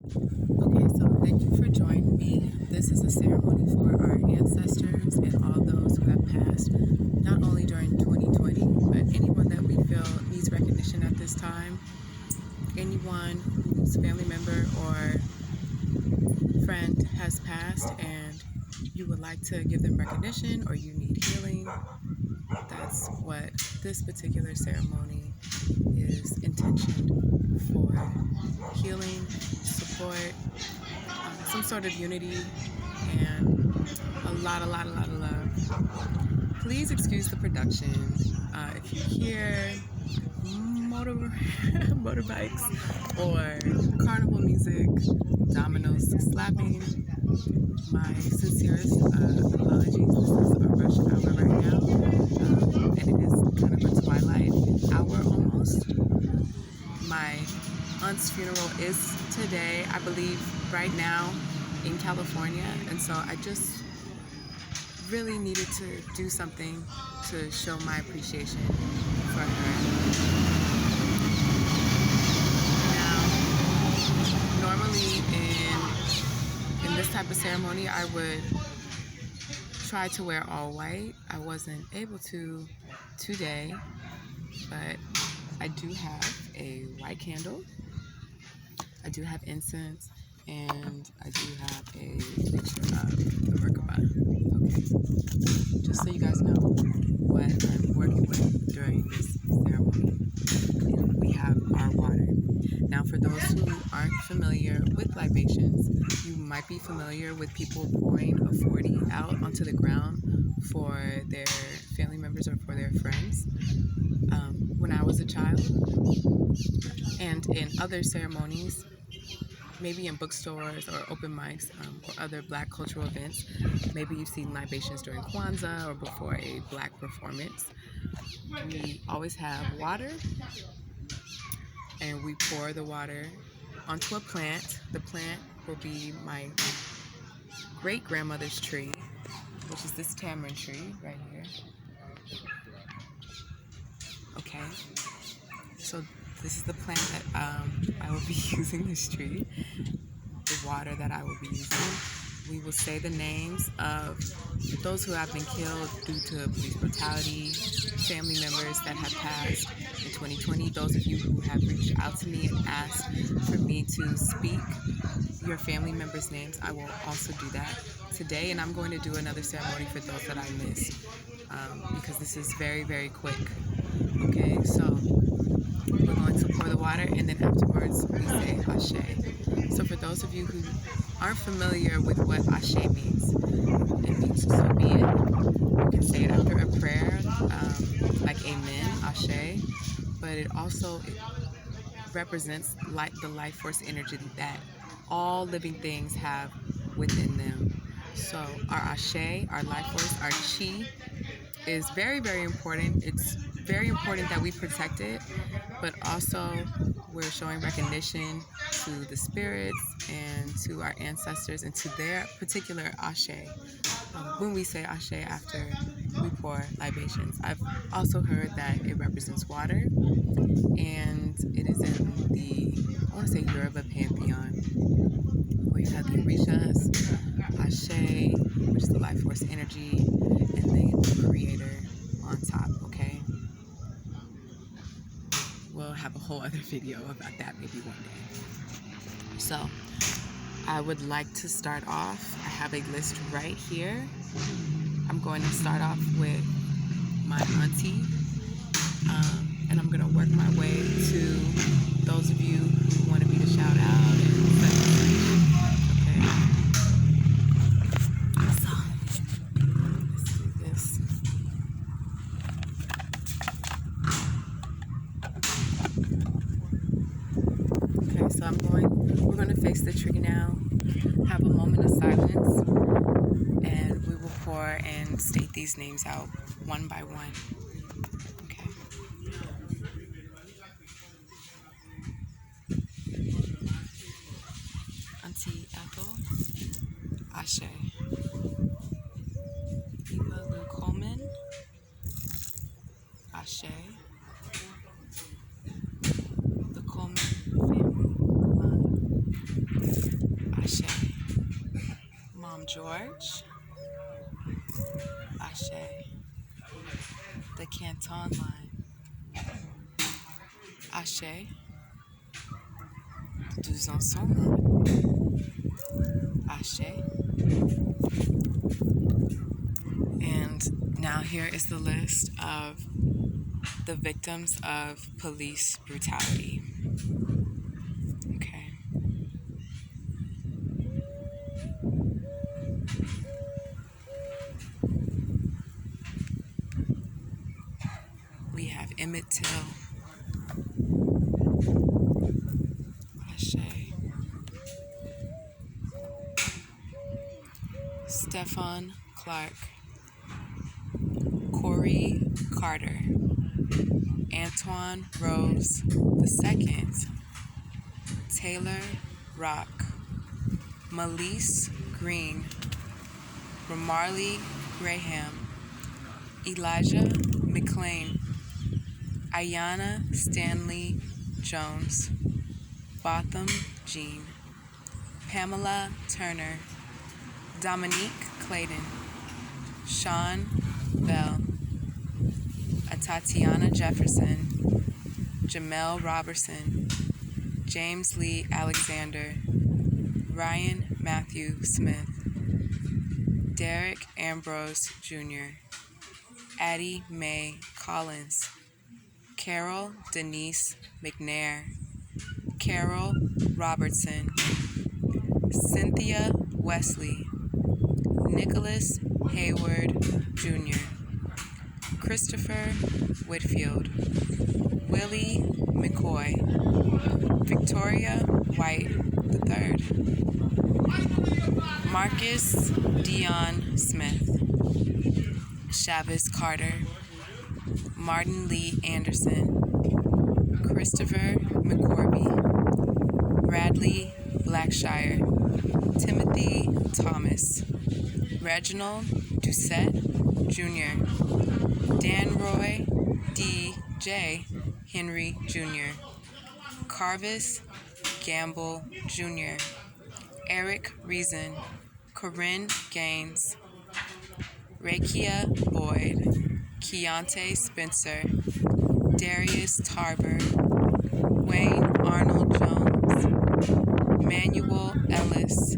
Okay, so thank you for joining me. This is a ceremony for our ancestors and all those who have passed, not only during 2020, but anyone that we feel needs recognition at this time. Anyone whose family member or friend has passed and you would like to give them recognition or you need healing, that's what this particular ceremony is intentioned for: healing, support, some sort of unity, and a lot of love. Please excuse the production. If you hear motor motorbikes or carnival music, dominoes slapping, my sincerest apologies. This is a rush hour right now, and it is kind of a twilight hour almost. My aunt's funeral is today, I believe, right now in California, and so I just really needed to do something to show my appreciation for her. Now, normally in this type of ceremony, I would try to wear all white. I wasn't able to today, but I do have a white candle. I do have incense, and I do have a picture of the Merkaba. Okay, just so you guys know what I'm working with during this ceremony. And we have our water. Now, for those who aren't familiar with libations, you might be familiar with people pouring a 40 out onto the ground for their family members or for their friends. When I was a child, and in other ceremonies, maybe in bookstores or open mics or other Black cultural events, maybe you've seen libations during Kwanzaa or before a Black performance. We always have water, and we pour the water onto a plant. The plant will be my great-grandmother's tree, which is this tamarind tree right here. Okay, so this is the plant that I will be using, this tree. The water that I will be using. We will say the names of those who have been killed due to police brutality, family members that have passed in 2020, those of you who have reached out to me and asked for me to speak your family members' names. I will also do that today, and I'm going to do another ceremony for those that I missed, because this is very, very quick. Okay, so we're going to pour the water, and then afterwards we say Ashe. So for those of you who aren't familiar with what Ashe means, it means so be it. You can say it after a prayer, like Amen, Ashe, but it also represents the life force energy that all living things have within them. So our Ashe, our life force, our Chi is very, very important. It's very important that we protect it, but also we're showing recognition to the spirits and to our ancestors and to their particular Ashe. When we say Ashe after we pour libations, I've also heard that it represents water, and it is in the, I want to say, Yoruba pantheon, where you have the Orishas, Ashe, which is the life force energy, and then the creator on top. Okay, we'll have a whole other video about that maybe one day. So I would like to start off. I have a list right here. I'm going to start off with my auntie, and I'm going to work my way to those of you who wanted me to shout out and okay. So let's do this. Okay, so we're going to face the tree now, have a moment of silence, and we will pour and state these names out one by one. Okay. Auntie Ethel, Ashe. Eva Lou Coleman, Ashe. The Coleman family line. George, Ashe. The Canton line, Ashe. The Duzanson line, Ashe. And now here is the list of the victims of police brutality. Okay. We have Emmett Till, Ashe. Stephon Clark, Corey Carter, Antoine Rose II, Taylor Rock, Malise Green, Ramarley Graham, Elijah McLean, Ayanna Stanley Jones, Botham Jean, Pamela Turner, Dominique Clayton, Sean Bell, Tatiana Jefferson, Jamel Robertson, James Lee Alexander, Ryan Matthew Smith, Derek Ambrose Jr., Addie Mae Collins, Carol Denise McNair, Carol Robertson, Cynthia Wesley, Nicholas Hayward Jr., Christopher Whitfield, Willie McCoy, Victoria White III, Marcus Dion Smith, Chavez Carter, Martin Lee Anderson, Christopher McCorby, Bradley Blackshire, Timothy Thomas, Reginald Doucette Jr., Danroy D.J. Henry Jr., Carvis Gamble Jr., Eric Reason, Corinne Gaines, Rakia Boyd, Keontae Spencer, Darius Tarver, Wayne Arnold Jones, Manuel Ellis,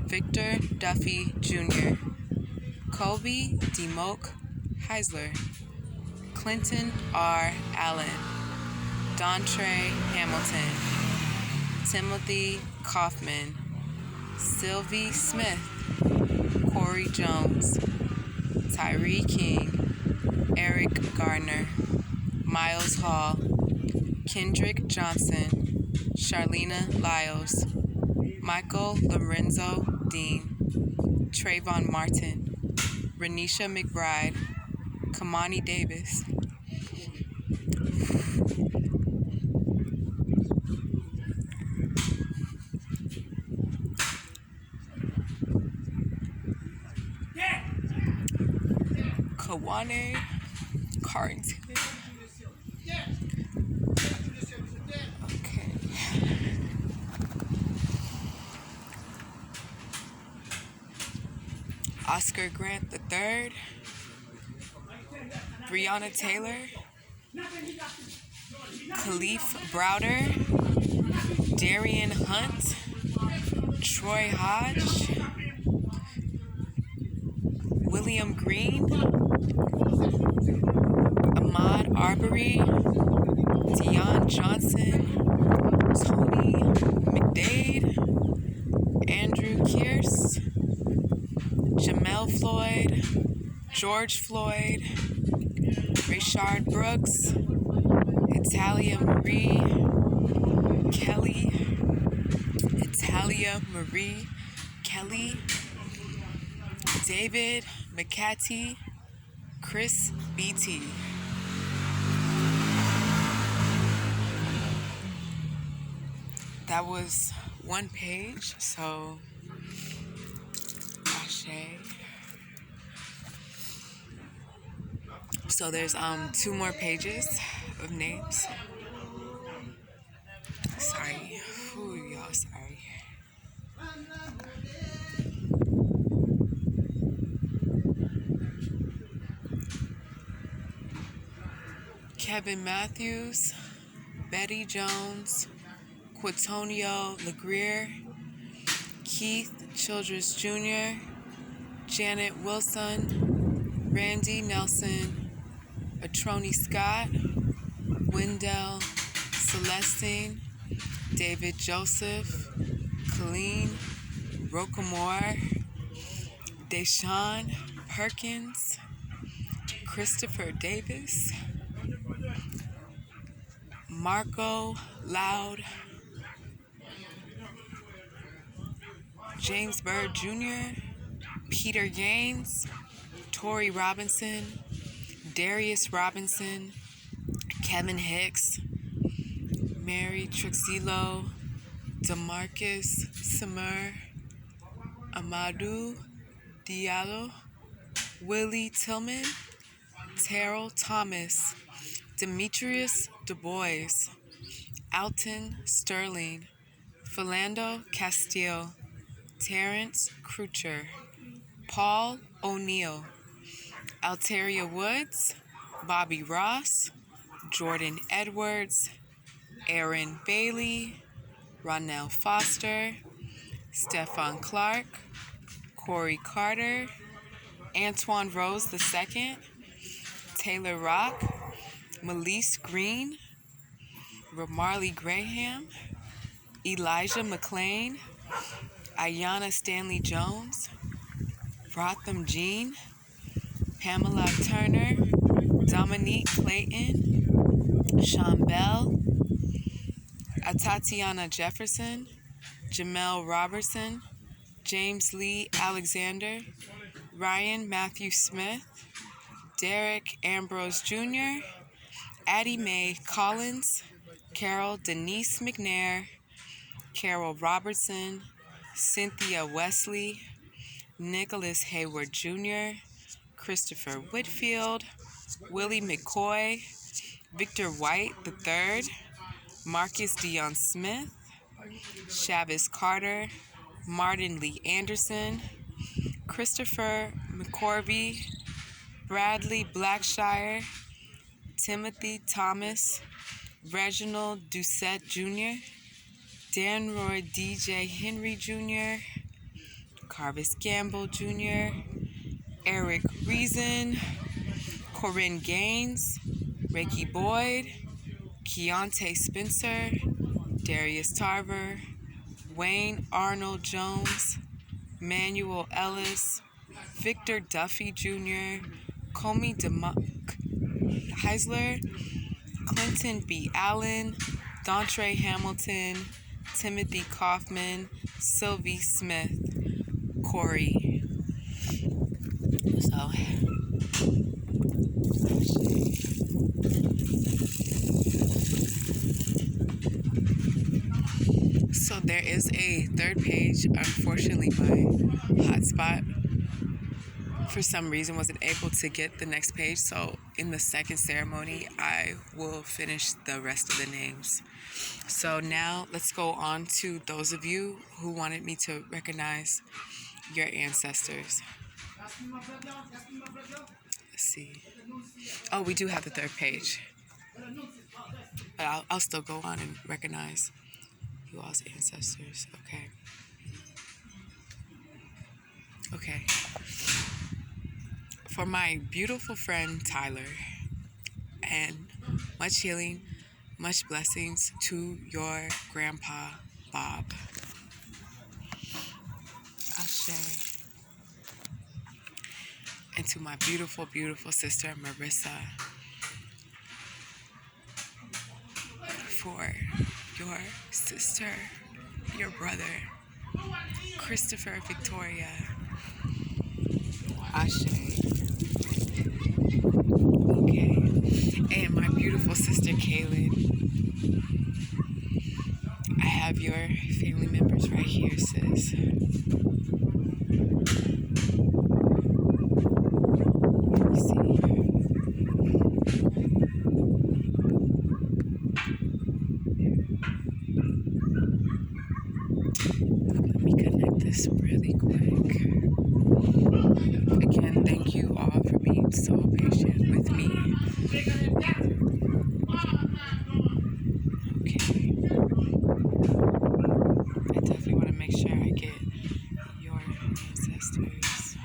Victor Duffy Jr., Kobe DeMoke Heisler, Clinton R. Allen, Dontre Hamilton, Timothy Kaufman, Sylvie Smith, Corey Jones, Tyree King, Eric Gardner, Miles Hall, Kendrick Johnson, Charlena Lyles, Michael Lorenzo Dean, Trayvon Martin, Renisha McBride, Kamani Davis, Kawane Carrington. Okay. Oscar Grant III, Breonna Taylor, Khalif Browder, Darian Hunt, Troy Hodge, William Green, Ahmaud Arbery, Deion Johnson, Tony McDade, Andrew Kearse, Jamel Floyd, George Floyd, Rayshard Brooks, Italia Marie Kelly, David McCarty, Chris Beatty. That was one page, so Ashe. So there's 2 more pages of names. Sorry. Ooh, y'all, sorry. Kevin Matthews, Betty Jones, Quatonio LeGrier, Keith Childress Jr., Janet Wilson, Randy Nelson, Atroni Scott, Wendell Celestine, David Joseph, Colleen Rocamore, Deshaun Perkins, Christopher Davis, Marco Loud, James Bird Jr., Peter Gaines, Tori Robinson, Darius Robinson, Kevin Hicks, Mary Trixilo, Demarcus Samur, Amadou Diallo, Willie Tillman, Terrell Thomas, Demetrius DuBois, Alton Sterling, Philando Castillo, Terrence Crutcher, Paul O'Neill, Alteria Woods, Bobby Ross, Jordan Edwards, Aaron Bailey, Ronell Foster, Stefan Clark, Corey Carter, Antoine Rose II, Taylor Rock, Melise Green, Ramarley Graham, Elijah McLean, Ayanna Stanley Jones, Rotham Jean, Pamela Turner, Dominique Clayton, Sean Bell, Tatiana Jefferson, Jamel Robertson, James Lee Alexander, Ryan Matthew Smith, Derek Ambrose Jr., Addie Mae Collins, Carol Denise McNair, Carol Robertson, Cynthia Wesley, Nicholas Hayward Jr., Christopher Whitfield, Willie McCoy, Victor White III, Marcus Dion Smith, Chavis Carter, Martin Lee Anderson, Christopher McCorvey, Bradley Blackshire, Timothy Thomas, Reginald Doucette Jr., Danroy DJ Henry Jr., Carvis Gamble Jr., Eric Reason, Corinne Gaines, Ricky Boyd, Keontae Spencer, Darius Tarver, Wayne Arnold Jones, Manuel Ellis, Victor Duffy Jr., Comey Heisler, Clinton B. Allen, Dontre Hamilton, Timothy Kaufman, Sylvie Smith, Corey. So there is a third page. Unfortunately, my hotspot for some reason wasn't able to get the next page. So in the second ceremony, I will finish the rest of the names. So now let's go on to those of you who wanted me to recognize your ancestors. Let's see. Oh, we do have the third page. But I'll still go on and recognize you all's ancestors. Okay. For my beautiful friend Tyler, and much healing, much blessings to your grandpa Bob. Ashe. And to my beautiful, beautiful sister Marissa, for your sister, your brother, Christopher Victoria. Ashe. Okay. And my beautiful sister Kaylin. I have your family members right here, sis. Really quick. Again, thank you all for being so patient with me. definitely want to make sure I get your ancestors.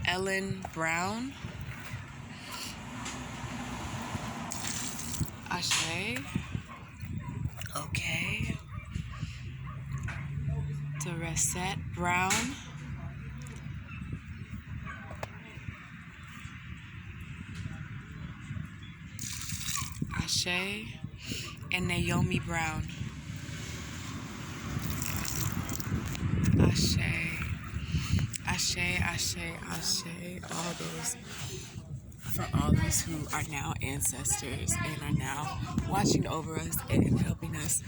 Ellen Brown, Ashe, okay, Dorset Brown, Ashe, and Naomi Brown, Ashe, Ashe, Ashe, Ashe, for all those who are now ancestors and are now watching over us and helping us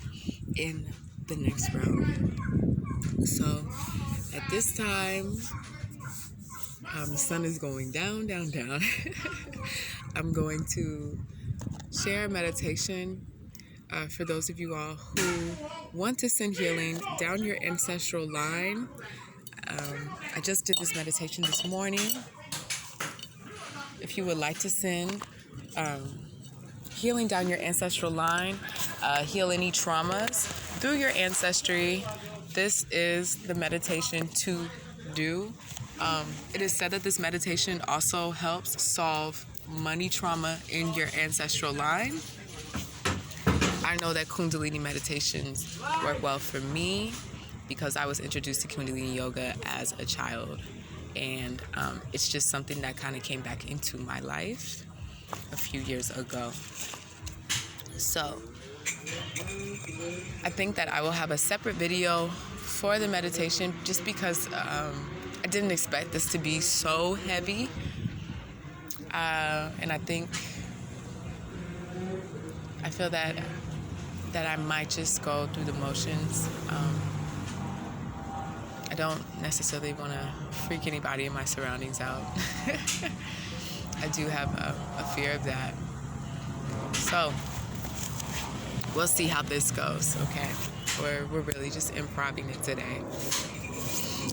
in the next round. So at this time, the sun is going down, down, down. I'm going to share a meditation for those of you all who want to send healing down your ancestral line. I just did this meditation this morning. If you would like to send healing down your ancestral line, heal any traumas through your ancestry, this is the meditation to do. It is said that this meditation also helps solve money trauma in your ancestral line. I know that Kundalini meditations work well for me because I was introduced to Kundalini yoga as a child. And it's just something that kind of came back into my life a few years ago. So I think that I will have a separate video for the meditation just because I didn't expect this to be so heavy. And I feel that I might just go through the motions. I don't necessarily want to freak anybody in my surroundings out. I do have a fear of that. So we'll see how this goes, okay? We're really just improvising it today.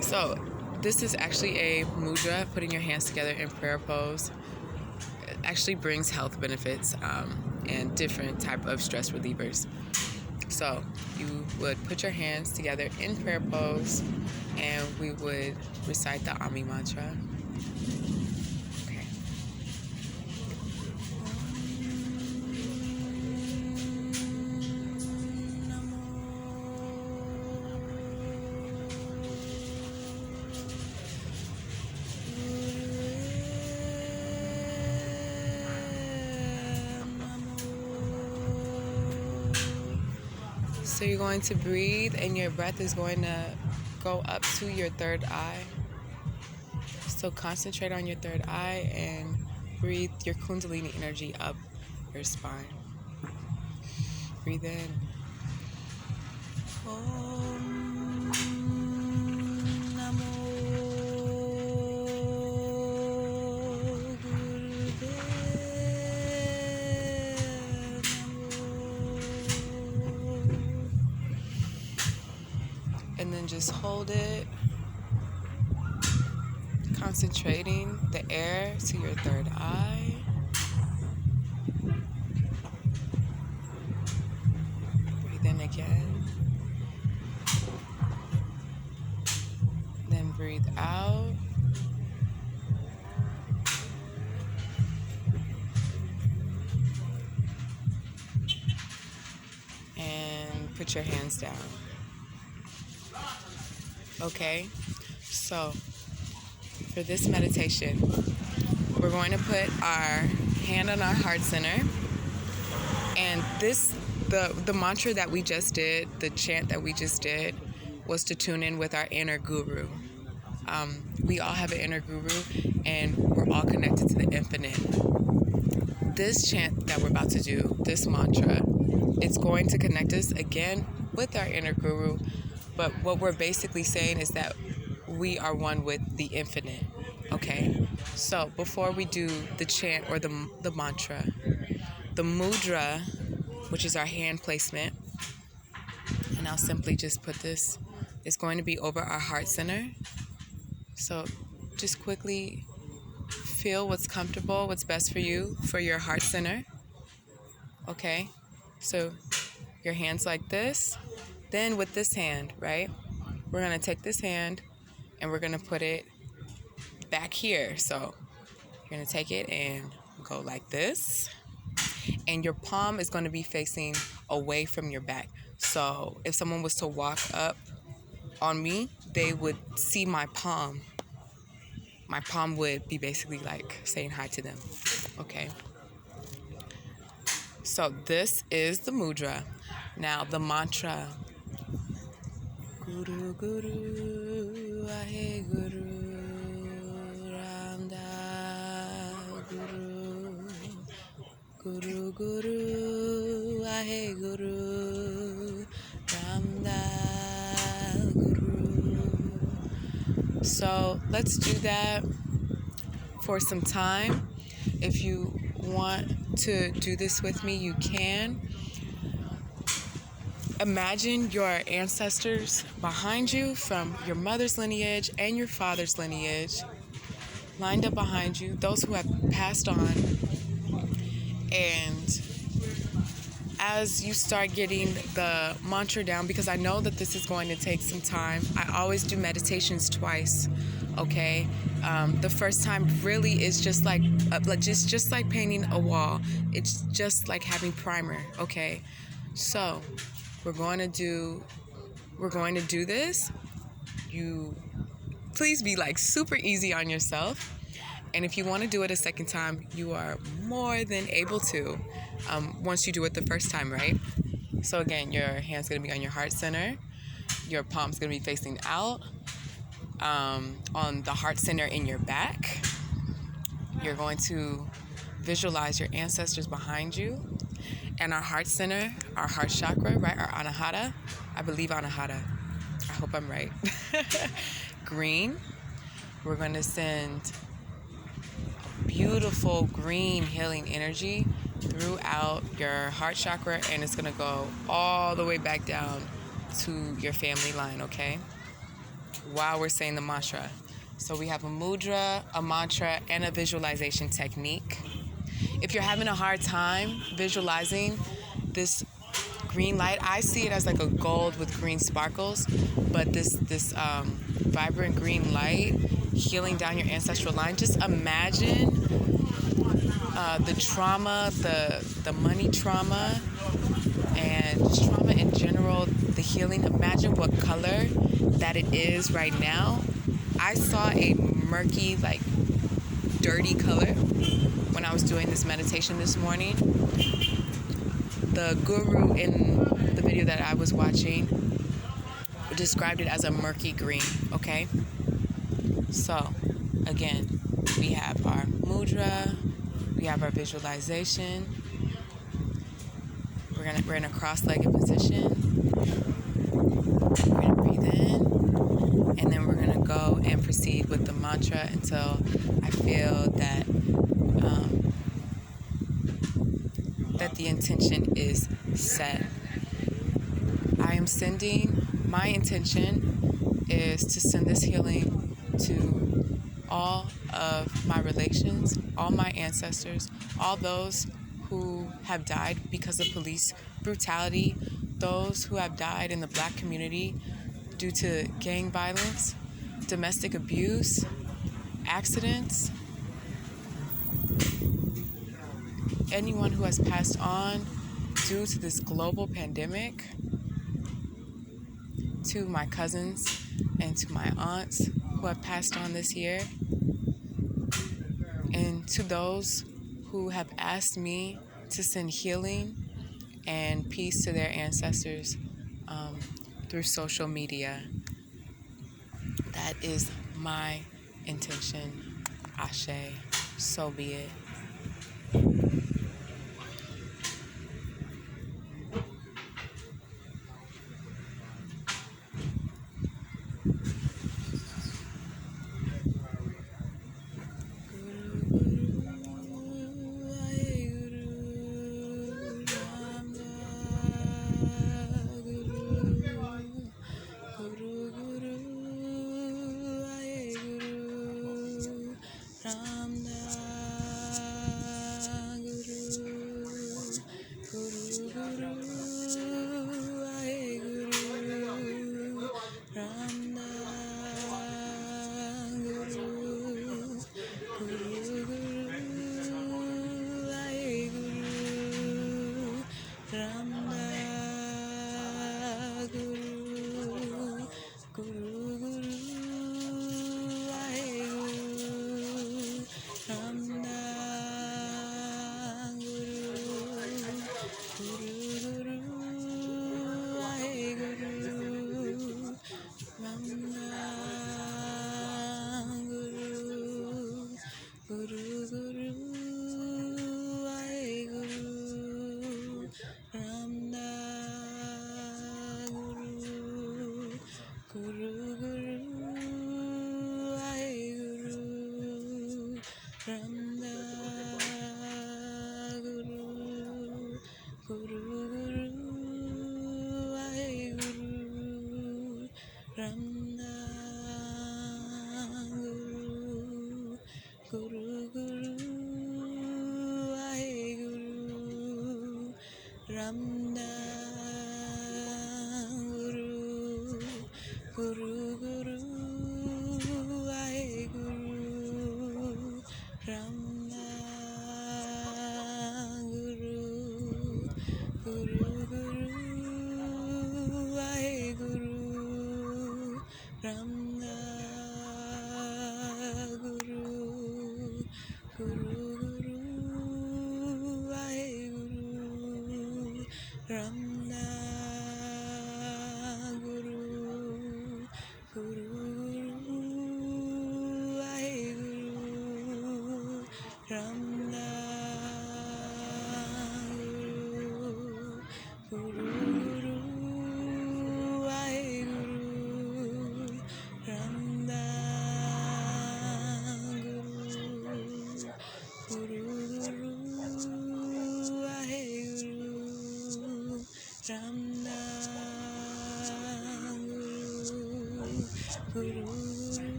So this is actually a mudra, putting your hands together in prayer pose. It actually brings health benefits and different type of stress relievers. So you would put your hands together in prayer pose and we would recite the Ami mantra. Okay. So you're going to breathe and your breath is going to go up to your third eye. So concentrate on your third eye and breathe your Kundalini energy up your spine. Breathe in. Om Namo and then just hold it, concentrating the air to your third eye. Breathe in again. Then breathe out. And put your hands down. Okay, so for this meditation, we're going to put our hand on our heart center, and the mantra that we just did, the chant that we just did, was to tune in with our inner guru. We all have an inner guru, and we're all connected to the infinite. This chant that we're about to do, this mantra, it's going to connect us again with our inner guru, But what we're basically saying is that we are one with the infinite. Okay? So before we do the chant or the mantra, the mudra, which is our hand placement, and I'll simply just put this, is going to be over our heart center. So just quickly feel what's comfortable, what's best for you, for your heart center. Okay? So your hands like this. Then with this hand, right? We're going to take this hand and we're going to put it back here. So you're going to take it and go like this. And your palm is going to be facing away from your back. So if someone was to walk up on me, they would see my palm. My palm would be basically like saying hi to them. Okay. So this is the mudra. Now the mantra. Guru Guru Ahe Guru Ramda Guru Guru Guru Ahe Guru Ramda Guru. So let's do that for some time. If you want to do this with me, you can. Imagine your ancestors behind you from your mother's lineage and your father's lineage lined up behind you, those who have passed on. And as you start getting the mantra down, because I know that this is going to take some time, I always do meditations twice, okay? The first time really is just like painting a wall. It's just like having primer, okay? So we're going to do this. You please be like super easy on yourself. And if you want to do it a second time, you are more than able to once you do it the first time, right? So again, your hand's going to be on your heart center. Your palm's going to be facing out on the heart center in your back. You're going to visualize your ancestors behind you. And our heart center, our heart chakra, right? Our anahata. I believe anahata. I hope I'm right. Green. We're going to send beautiful green healing energy throughout your heart chakra, and it's going to go all the way back down to your family line, okay? While we're saying the mantra. So we have a mudra, a mantra, and a visualization technique. If you're having a hard time visualizing this green light, I see it as like a gold with green sparkles, but this vibrant green light healing down your ancestral line. Just imagine the trauma, the money trauma, and just trauma in general, the healing. Imagine what color that it is right now. I saw a murky, like dirty color when I was doing this meditation this morning. The guru in the video that I was watching described it as a murky green, okay? So, again, we have our mudra, we have our visualization. We're in a cross-legged position. We're gonna breathe in, and then we're gonna go and proceed with the mantra until I feel that that the intention is set. My intention is to send this healing to all of my relations, all my ancestors, all those who have died because of police brutality, those who have died in the Black community due to gang violence, domestic abuse, accidents, anyone who has passed on due to this global pandemic, to my cousins and to my aunts who have passed on this year, and to those who have asked me to send healing and peace to their ancestors through social media. That is my intention. Ashe, so be it.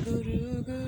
Guru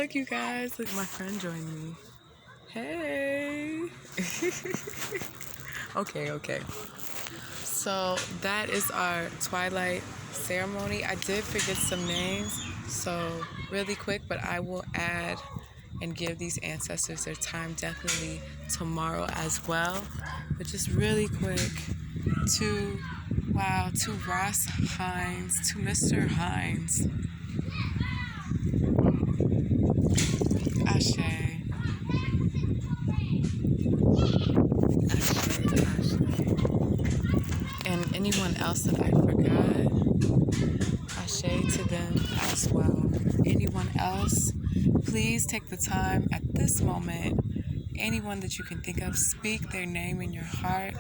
back, you guys. Look, my friend joined me. Hey. Okay. So that is our Twilight Ceremony. I did forget some names, so really quick, but I will add and give these ancestors their time definitely tomorrow as well. But just really quick, to Ross Hines, to Mr. Hines. Ashe. And anyone else that I forgot, ashe to them as well. Anyone else, please take the time at this moment. Anyone that you can think of, speak their name in your heart.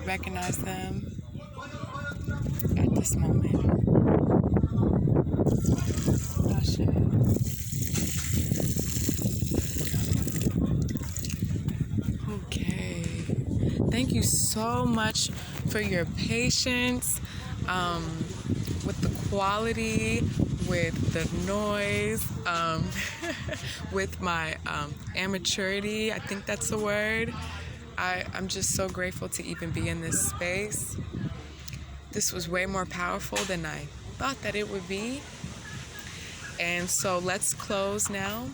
Recognize them at this moment. Ashe. Okay. Thank you so much for your patience with the quality, with the noise, with my amateurity. I think that's the word. I'm just so grateful to even be in this space. This was way more powerful than I thought that it would be. And so let's close now.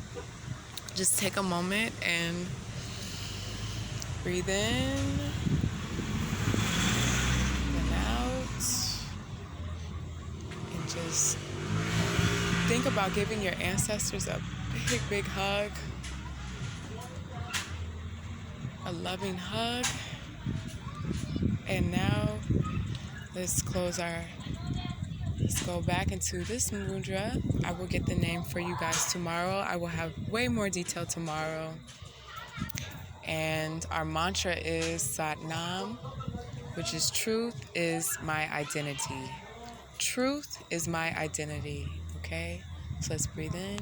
Just take a moment and breathe in and out. And just think about giving your ancestors a big hug. A loving hug. And now let's go back into this mudra. I will get the name for you guys tomorrow. I will have way more detail tomorrow. And our mantra is Satnam, which is truth is my identity. Truth is my identity. Okay? So let's breathe in.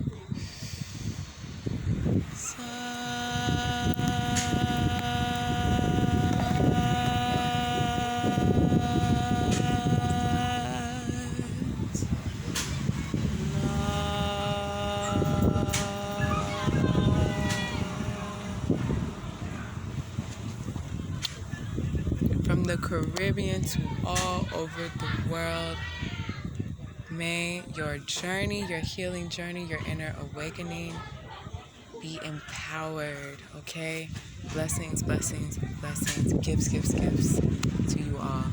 From the Caribbean to all over the world, may your journey, your healing journey, your inner awakening be empowered, okay? Blessings, blessings, blessings, gifts to you all.